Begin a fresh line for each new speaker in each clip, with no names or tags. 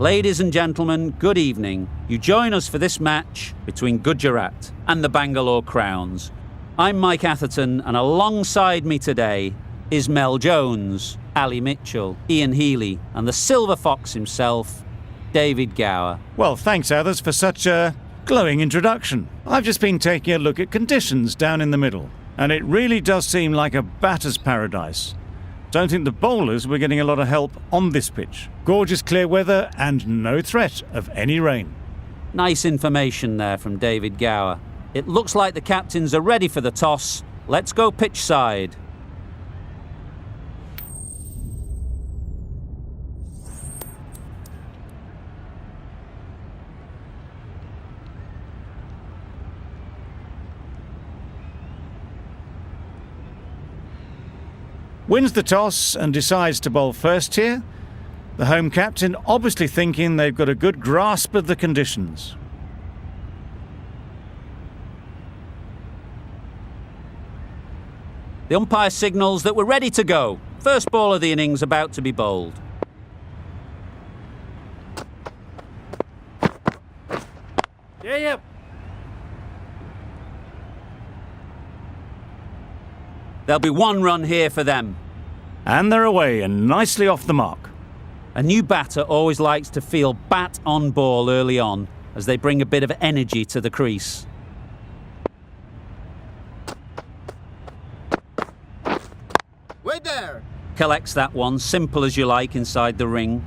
Ladies and gentlemen, good evening. You join us for this match between Gujarat and the Bangalore Crowns. I'm Mike Atherton, and alongside me today is Mel Jones, Ali Mitchell, Ian Healy, and the Silver Fox himself, David Gower.
Well, thanks, Athers, for such a glowing introduction. I've just been taking a look at conditions down in the middle, and it really does seem like a batter's paradise. Don't think the bowlers were getting a lot of help on this pitch. Gorgeous clear weather and no threat of any rain.
Nice information there from David Gower. It looks like the captains are ready for the toss. Let's go pitch side.
Wins the toss and decides to bowl first here. The home captain obviously thinking they've got a good grasp of the conditions.
The umpire signals that we're ready to go. First ball of the innings about to be bowled.
Yeah.
There'll be one run here for them.
And they're away and nicely off the mark.
A new batter always likes to feel bat on ball early on, as they bring a bit of energy to the crease.
Wait there!
Collects that one, simple as you like, inside the ring.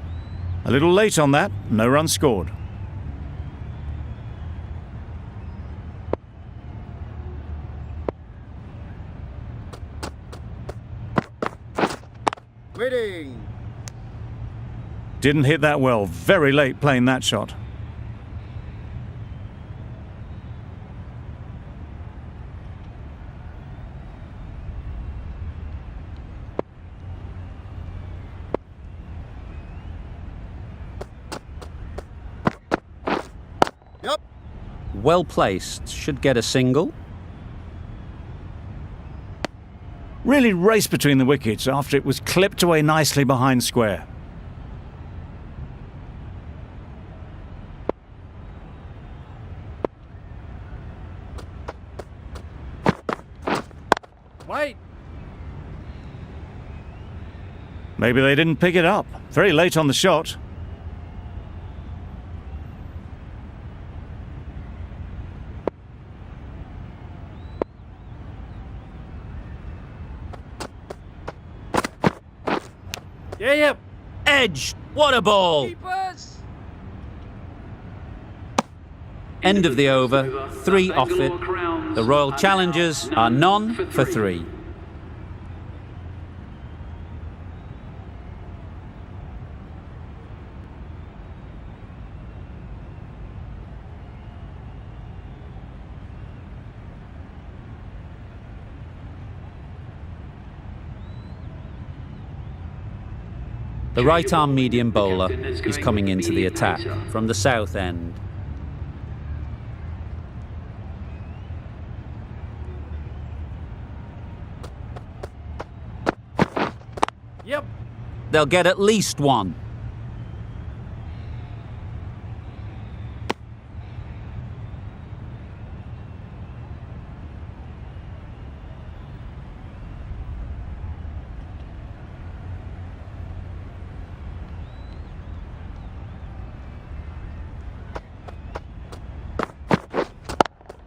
A little late on that, no run scored.
Waiting!
Didn't hit that well, very late playing that shot.
Yep.
Well placed, should get a single.
Really raced between the wickets after it was clipped away nicely behind square.
Wait!
Maybe they didn't pick it up. Very late on the shot.
Yeah.
Edge! What a ball!
Keepers!
End of the over, 3 off it. The Royal Challengers are none for 3. The right-arm medium bowler is coming into the attack from the south end.
Yep.
They'll get at least one.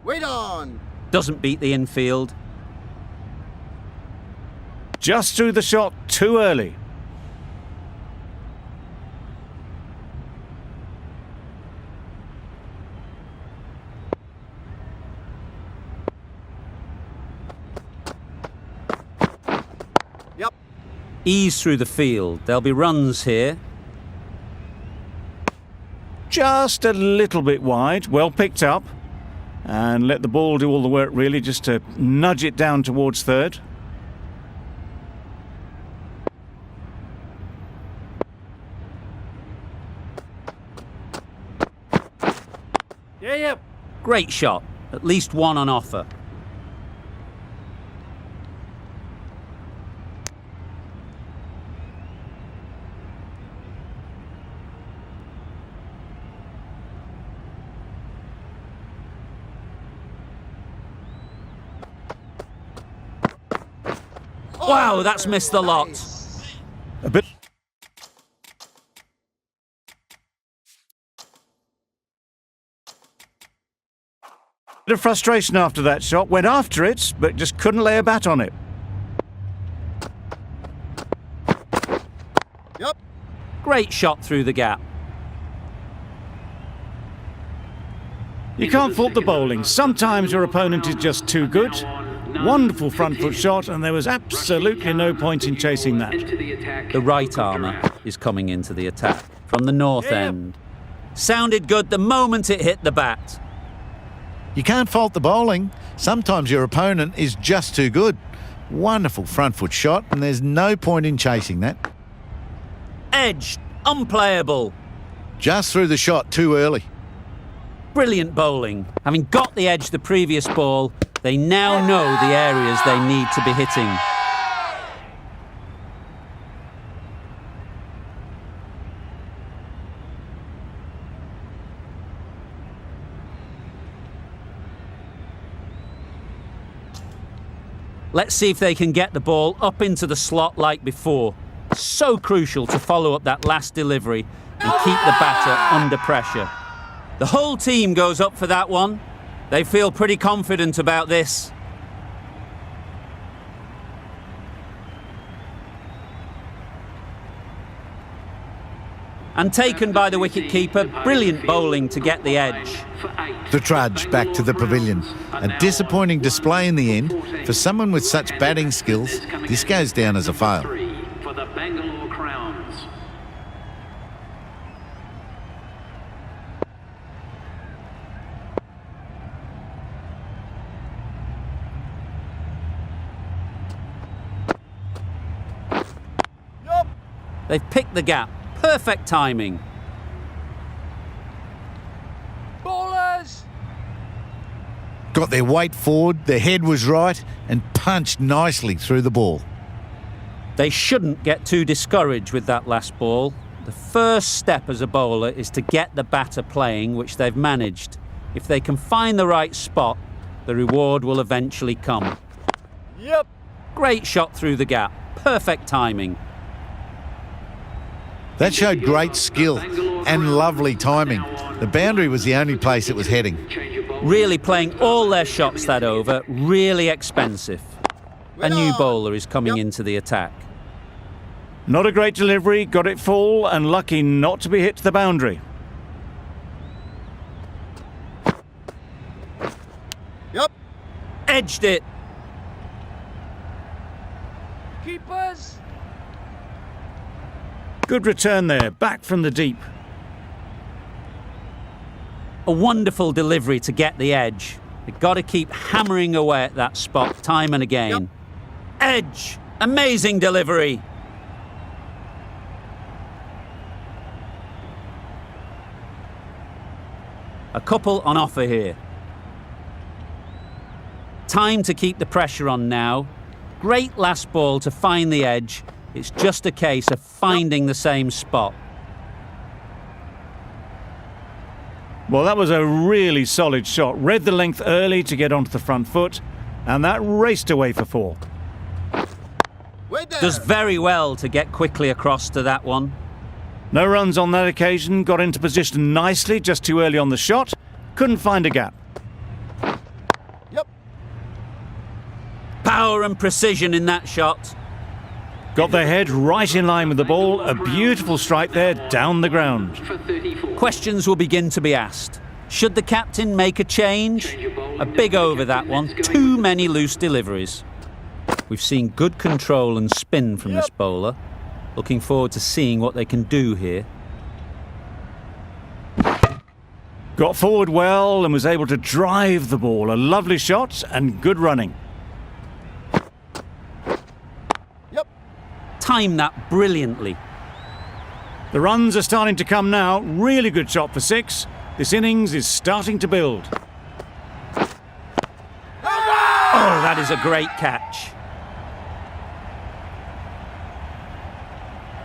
Wait on!
Doesn't beat the infield.
Just threw the shot too early.
Yep.
Ease through the field. There'll be runs here.
Just a little bit wide, well picked up. And let the ball do all the work really, just to nudge it down towards third.
Yeah.
Great shot. At least one on offer. Wow, that's missed the lot.
A bit of frustration after that shot. Went after it, but just couldn't lay a bat on it.
Yep.
Great shot through the gap.
You can't fault the bowling. Sometimes your opponent is just too good. Wonderful front foot shot, and there was absolutely no point in chasing that.
The right armour is coming into the attack from the north end. Sounded good the moment it hit the bat.
You can't fault the bowling. Sometimes your opponent is just too good. Wonderful front foot shot, and there's no point in chasing that.
Edged, unplayable.
Just threw the shot too early.
Brilliant bowling. Having got the edge the previous ball, they now know the areas they need to be hitting. Let's see if they can get the ball up into the slot like before. So crucial to follow up that last delivery and keep the batter under pressure. The whole team goes up for that one. They feel pretty confident about this. And taken by the wicketkeeper, brilliant bowling to get the edge.
The trudge back to the pavilion. A disappointing display in the end. For someone with such batting skills, this goes down as a fail.
For the Bangalore Crowns.
Yep.
They've picked the gap. Perfect timing.
Bowlers.
Got their weight forward, their head was right, and punched nicely through the ball.
They shouldn't get too discouraged with that last ball. The first step as a bowler is to get the batter playing, which they've managed. If they can find the right spot, the reward will eventually come.
Yep.
Great shot through the gap. Perfect timing.
That showed great skill and lovely timing. The boundary was the only place it was heading.
Really playing all their shots that over. Really expensive. A new bowler is coming into the attack.
Not a great delivery, got it full, and lucky not to be hit to the boundary.
Yep.
Edged it.
Keepers.
Good return there, back from the deep.
A wonderful delivery to get the edge. They've got to keep hammering away at that spot time and again. Edge. Amazing delivery. A couple on offer here. Time to keep the pressure on now. Great last ball to find the edge. It's just a case of finding the same spot.
Well, that was a really solid shot. Read the length early to get onto the front foot, and that raced away for 4.
Wait there.
Does very well to get quickly across to that one.
No runs on that occasion, got into position nicely, just too early on the shot. Couldn't find a gap.
Yep.
Power and precision in that shot.
Got their head right in line with the ball. A beautiful strike there, down the ground.
Questions will begin to be asked. Should the captain make a change? A big over that one. Too many loose deliveries. We've seen good control and spin from this bowler. Looking forward to seeing what they can do here.
Got forward well and was able to drive the ball. A lovely shot and good running.
Yep.
Timed that brilliantly.
The runs are starting to come now. Really good shot for 6. This innings is starting to build.
Oh, that is a great catch.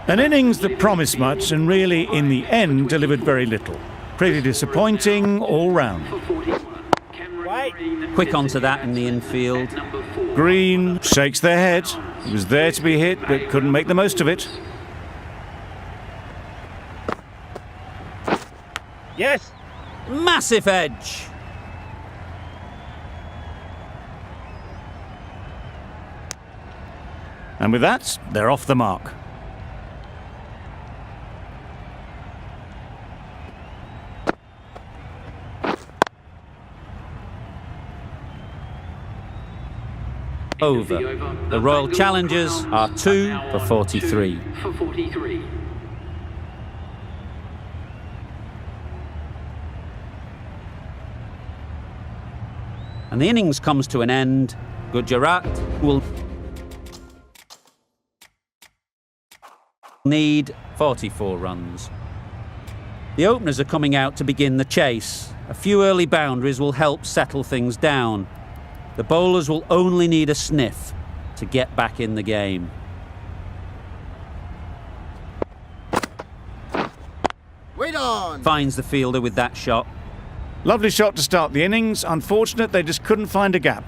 An innings that promised much and really, in the end, delivered very little. Pretty disappointing all round.
Quick onto that in the infield.
Green shakes their head. He was there to be hit, but couldn't make the most of it.
Yes.
Massive edge.
And with that, they're off the mark.
Over. The Royal Challengers are 2 for 43.
For 43.
And the innings comes to an end. Gujarat will need 44 runs. The openers are coming out to begin the chase. A few early boundaries will help settle things down. The bowlers will only need a sniff to get back in the game.
Wait on.
Finds the fielder with that shot.
Lovely shot to start the innings. Unfortunate they just couldn't find a gap.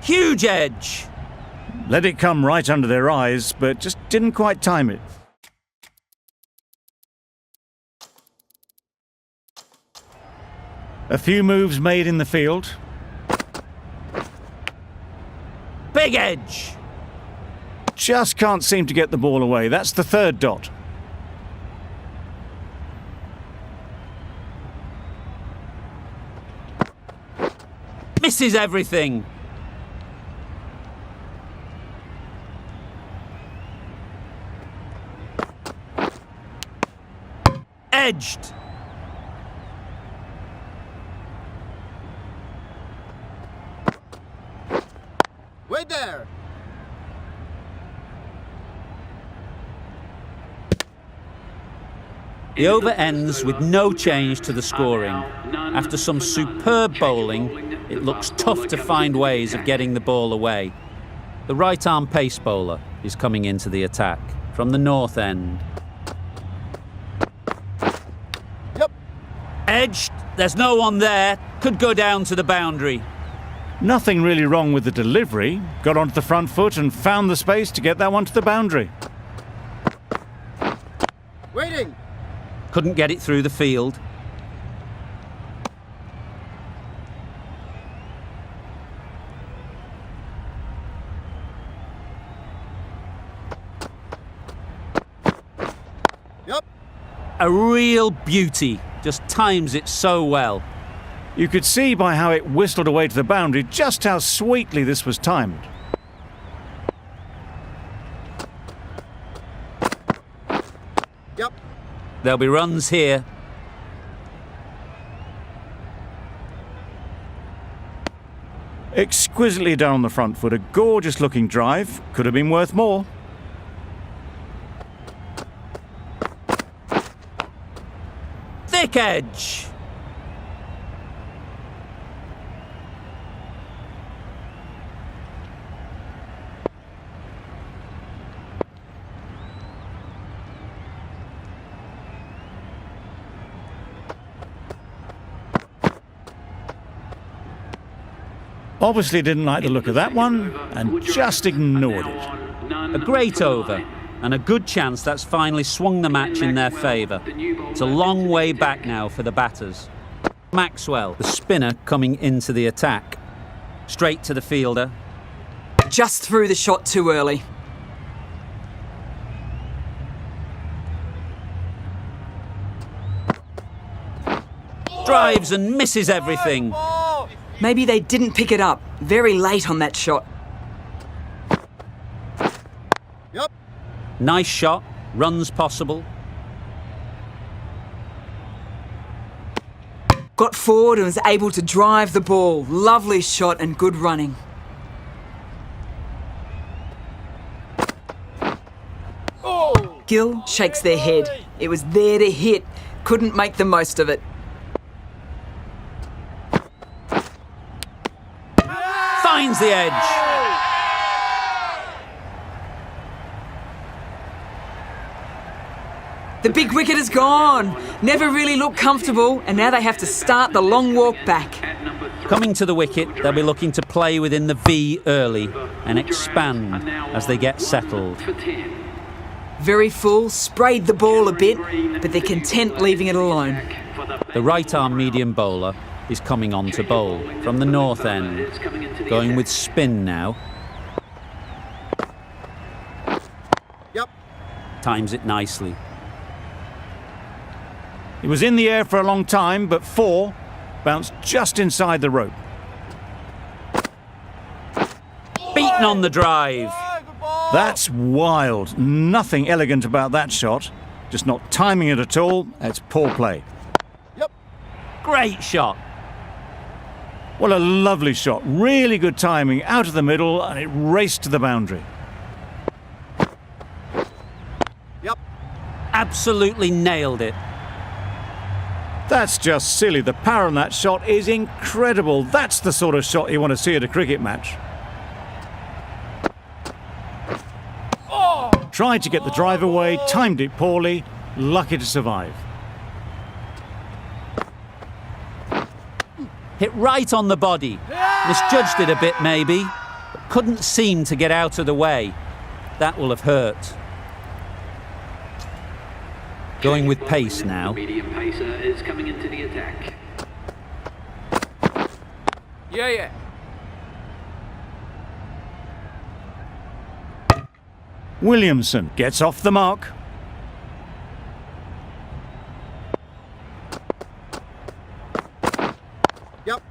Huge edge.
Let it come right under their eyes, but just didn't quite time it. A few moves made in the field.
Big edge.
Just can't seem to get the ball away. That's the third dot.
Misses everything. Edged.
Wait there.
The over ends with no change to the scoring. After some superb bowling, it looks tough to find ways of getting the ball away. The right-arm pace bowler is coming into the attack from the north end.
Yep.
Edged, there's no one there, could go down to the boundary.
Nothing really wrong with the delivery. Got onto the front foot and found the space to get that one to the boundary.
Waiting.
Couldn't get it through the field.
Yep.
A real beauty, just times it so well.
You could see by how it whistled away to the boundary just how sweetly this was timed.
Yep.
There'll be runs here.
Exquisitely done on the front foot. A gorgeous looking drive. Could have been worth more.
Thick edge.
Obviously didn't like the look of that one and just ignored it.
A great over and a good chance that's finally swung the match in their favour. It's a long way back now for the batters. Maxwell, the spinner, coming into the attack. Straight to the fielder.
Just threw the shot too early.
Drives and misses everything.
Maybe they didn't pick it up. Very late on that shot.
Yep.
Nice shot. Runs possible.
Got forward and was able to drive the ball. Lovely shot and good running.
Oh.
Gill shakes their head. It was there to hit. Couldn't make the most of it.
Finds the edge.
The big wicket is gone. Never really looked comfortable, and now they have to start the long walk back.
Coming to the wicket, they'll be looking to play within the V early and expand as they get settled.
Very full, sprayed the ball a bit, but they're content leaving it alone.
The right-arm medium bowler is coming on to bowl from the north end, going with spin now.
Yep.
Times it nicely.
It was in the air for a long time, but 4 bounced just inside the rope.
Beaten on the drive.
That's wild. Nothing elegant about that shot. Just not timing it at all. It's poor play.
Yep.
Great shot.
What a lovely shot. Really good timing. Out of the middle, and it raced to the boundary.
Yep.
Absolutely nailed it.
That's just silly. The power on that shot is incredible. That's the sort of shot you want to see at a cricket match. Tried to get the drive away, timed it poorly, lucky to survive.
Hit right on the body. Misjudged it a bit maybe, but couldn't seem to get out of the way. That will have hurt. Going with pace now.
Medium pacer is coming into the attack.
Yeah.
Williamson gets off the mark.
Yep.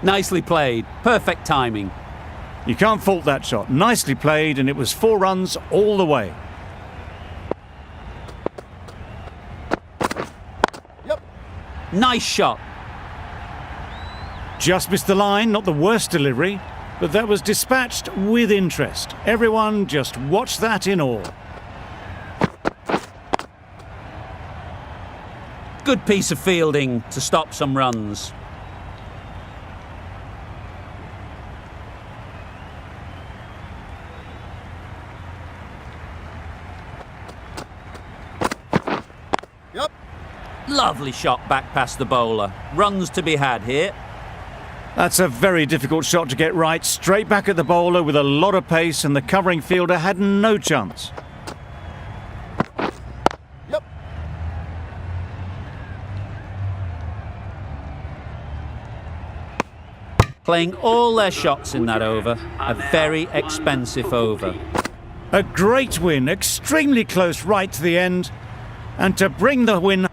Nicely played. Perfect timing.
You can't fault that shot. Nicely played, and it was 4 runs all the way.
Yep.
Nice shot.
Just missed the line, not the worst delivery, but that was dispatched with interest. Everyone just watched that in awe.
Good piece of fielding to stop some runs.
Yep.
Lovely shot back past the bowler. Runs to be had here.
That's a very difficult shot to get right. Straight back at the bowler with a lot of pace, and the covering fielder had no chance.
Yep.
Playing all their shots in that over. A very expensive over.
A great win, extremely close right to the end. And to bring the win